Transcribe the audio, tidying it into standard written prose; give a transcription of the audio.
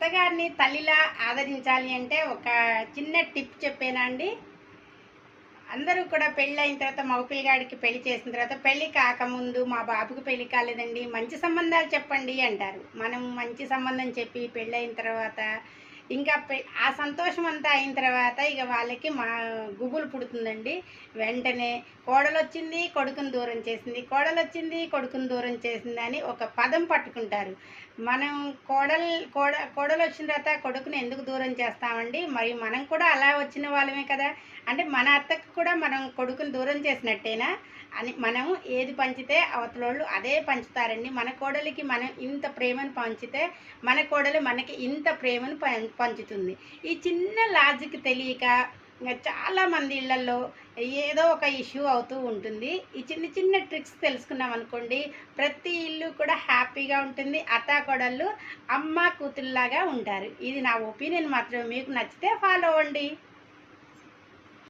అత్తగారిని తల్లిలా ఆదరించాలి అంటే ఒక చిన్న టిప్ చెప్పేనా అండి. అందరూ కూడా పెళ్ళి అయిన తర్వాత మగపిల్లగాడికి పెళ్లి చేసిన తర్వాత పెళ్లి కాకముందు మా బాబుకి పెళ్లి కాలేదండి, మంచి సంబంధాలు చెప్పండి అంటారు. మనం మంచి సంబంధం చెప్పి పెళ్ళి అయిన తర్వాత ఇంకా ఆ సంతోషం అంతా అయిన తర్వాత ఇక వాళ్ళకి మా గుబులు పుడుతుందండి. వెంటనే కోడలొచ్చింది కొడుకుని దూరం చేసింది, కోడలొచ్చింది కొడుకుని దూరం చేసింది అని ఒక పదం పట్టుకుంటారు. మనం కోడలు వచ్చిన తర్వాత కొడుకుని ఎందుకు దూరం చేస్తామండి? మరి మనం కూడా అలా వచ్చిన వాళ్ళమే కదా. అంటే మన అత్తకు కూడా మనం కొడుకుని దూరం చేసినట్టేనా అని మనం ఏది పంచితే అవతలోళ్ళు అదే పంచుతారండి. మన కోడలికి మనం ఇంత ప్రేమను పంచితే మన కోడలు మనకి ఇంత ప్రేమను పంచుతుంది. ఈ చిన్న లాజిక్ తెలియక చాలామంది ఇళ్లలో ఏదో ఒక ఇష్యూ అవుతూ ఉంటుంది. ఈ చిన్న చిన్న ట్రిక్స్ తెలుసుకున్నాం అనుకోండి, ప్రతి ఇల్లు కూడా హ్యాపీగా ఉంటుంది. అత్తాకోడళ్ళు అమ్మ కూతురులాగా ఉంటారు. ఇది నా ఒపీనియన్ మాత్రం. మీకు నచ్చితే ఫాలో అవ్వండి.